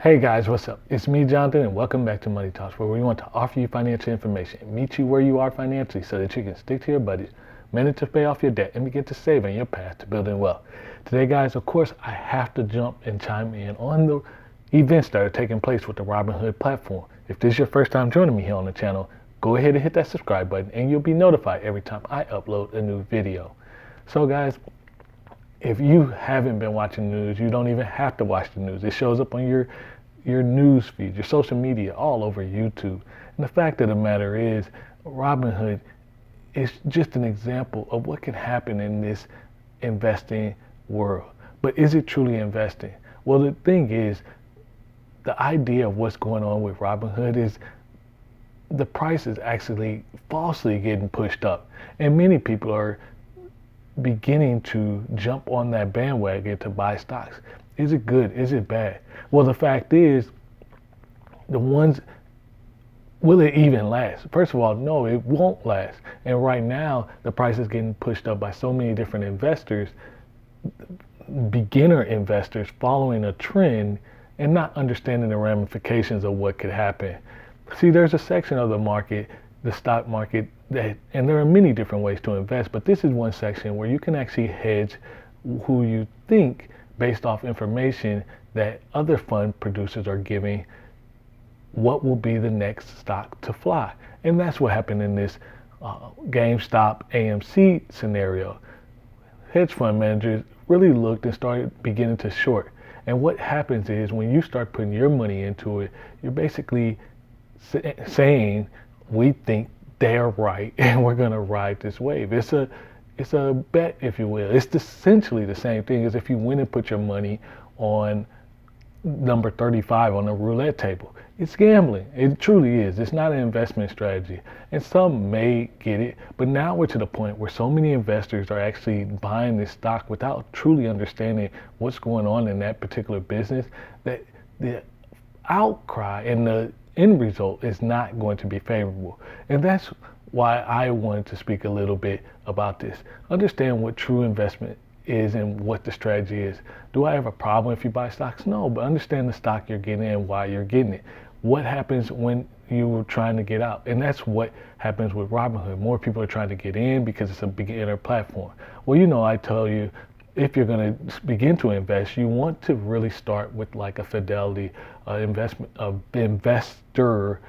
Hey guys, what's up? It's me, Jonathan, and welcome back to Money Talks, where we want to offer you financial information and meet you where you are financially so that you can stick to your budget, manage to pay off your debt, and begin to save on your path to building wealth. Today, guys, of course, I have to jump and chime in on the events that are taking place with the Robinhood platform. If this is your first time joining me here on the channel, go ahead and hit that subscribe button, and you'll be notified every time I upload a new video. So, guys, if you haven't been watching the news, you don't even have to watch the news. It shows up on your news feed, your social media, all over YouTube. And the fact of the matter is, Robinhood is just an example of what can happen in this investing world. But is it truly investing? Well, the thing is, the idea of what's going on with Robinhood is the price is actually falsely getting pushed up. And many people are beginning to jump on that bandwagon to buy stocks. Is it good? Is it bad? Well, the fact is, will it even last? First of all, no, it won't last. And right now, the price is getting pushed up by so many different investors, beginner investors following a trend and not understanding the ramifications of what could happen. See, there's a section of the market, the stock market, and there are many different ways to invest, but this is one section where you can actually hedge who you think based off information that other fund producers are giving what will be the next stock to fly. And that's what happened in this Gamestop AMC scenario. Hedge fund managers really looked and started beginning to short. And what happens is when you start putting your money into it, you're basically saying, we think they're right and we're going to ride this wave. It's a bet, if you will. It's essentially the same thing as if you went and put your money on number 35 on the roulette table. It's gambling. It truly is. It's not an investment strategy. And some may get it, but now we're to the point where so many investors are actually buying this stock without truly understanding what's going on in that particular business, that the outcry and the end result is not going to be favorable. And that's why I wanted to speak a little bit about this. Understand what true investment is and what the strategy is. Do I have a problem if you buy stocks? No, but understand the stock you're getting and why you're getting it. What happens when you were trying to get out? And that's what happens with Robinhood. More people are trying to get in because it's a beginner platform. Well, I tell you, if you're going to begin to invest, you want to really start with like a Fidelity investor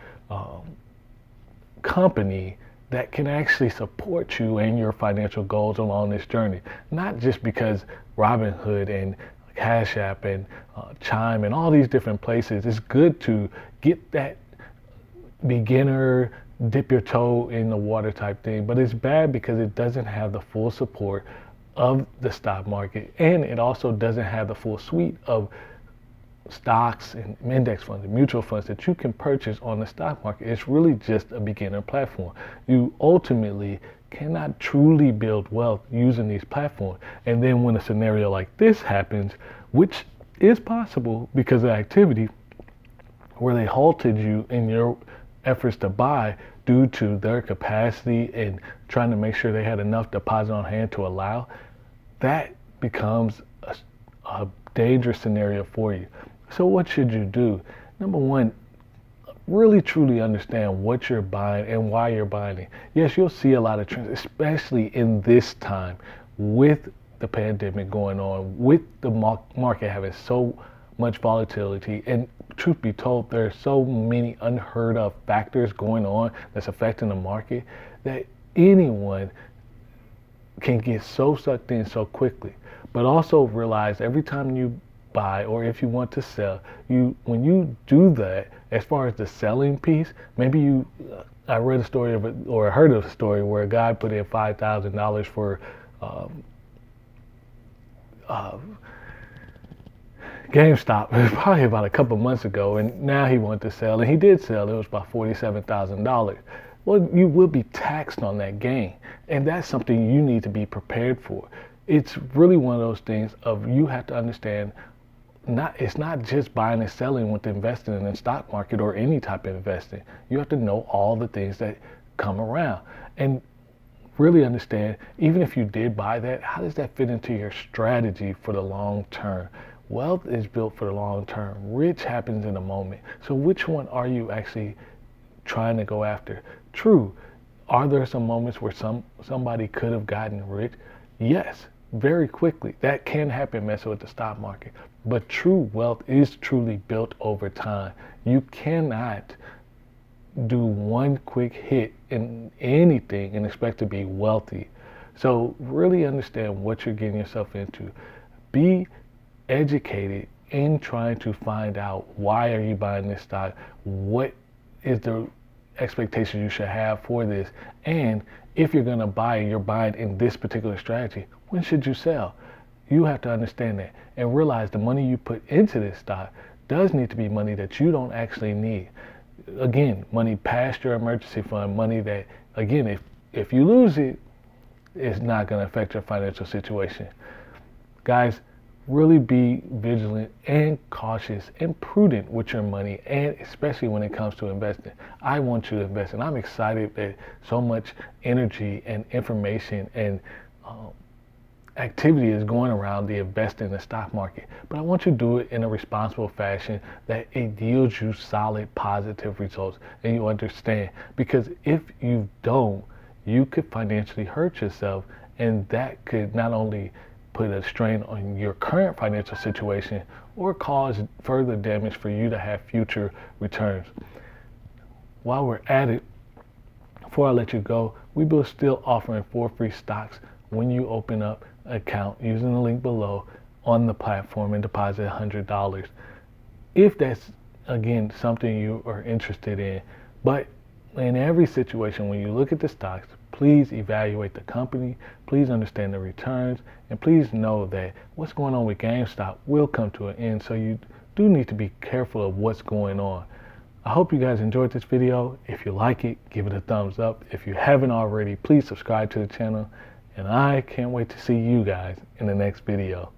company that can actually support you and your financial goals along this journey. Not just because Robinhood and Cash App and Chime and all these different places, it's good to get that beginner, dip your toe in the water type thing, but it's bad because it doesn't have the full support of the stock market, and it also doesn't have the full suite of stocks and index funds and mutual funds that you can purchase on the stock market. It's really just a beginner platform. You ultimately cannot truly build wealth using these platforms. And then when a scenario like this happens, which is possible because of activity, where they halted you in your efforts to buy due to their capacity and trying to make sure they had enough deposit on hand to allow, that becomes a dangerous scenario for you. So what should you do? Number one, really truly understand what you're buying and why you're buying it. Yes, you'll see a lot of trends, especially in this time with the pandemic going on, with the market having so much volatility. And truth be told, there are so many unheard of factors going on that's affecting the market that anyone can get so sucked in so quickly. But also realize every time you buy, or if you want to sell, when you do that, as far as the selling piece, maybe I read a story of it, or heard of a story where a guy put in $5,000 for GameStop. It was probably about a couple months ago, and now he wanted to sell, and he did sell. It was about $47,000. Well, you will be taxed on that gain, and that's something you need to be prepared for. It's really one of those things of you have to understand. It's not just buying and selling with investing in the stock market or any type of investing. You have to know all the things that come around and really understand, even if you did buy that, how does that fit into your strategy for the long term? Wealth is built for the long term. Rich happens in a moment. So which one are you actually trying to go after? True, are there some moments where somebody could have gotten rich? Yes, very quickly. That can happen messing with the stock market. But true wealth is truly built over time. You cannot do one quick hit in anything and expect to be wealthy. So really understand what you're getting yourself into. Be educated in trying to find out why are you buying this stock, what is the expectation you should have for this, and if you're going to buy and you're buying in this particular strategy, when should you sell? You have to understand that and realize the money you put into this stock does need to be money that you don't actually need. Again, money past your emergency fund, money that, again, if you lose it, it's not going to affect your financial situation. Guys, really be vigilant and cautious and prudent with your money, and especially when it comes to investing. I want you to invest, and I'm excited that so much energy and information and activity is going around the investing in the stock market. But I want you to do it in a responsible fashion that it yields you solid, positive results, and you understand. Because if you don't, you could financially hurt yourself, and that could not only put a strain on your current financial situation or cause further damage for you to have future returns. While we're at it, before I let you go, we will still offering 4 free stocks when you open up an account using the link below on the platform and deposit $100. If that's, again, something you are interested in. But in every situation, when you look at the stocks, please evaluate the company, please understand the returns, and please know that what's going on with Gamestop will come to an end, so you do need to be careful of what's going on. I hope you guys enjoyed this video. If you like it, give it a thumbs up. If you haven't already, please subscribe to the channel, and I can't wait to see you guys in the next video.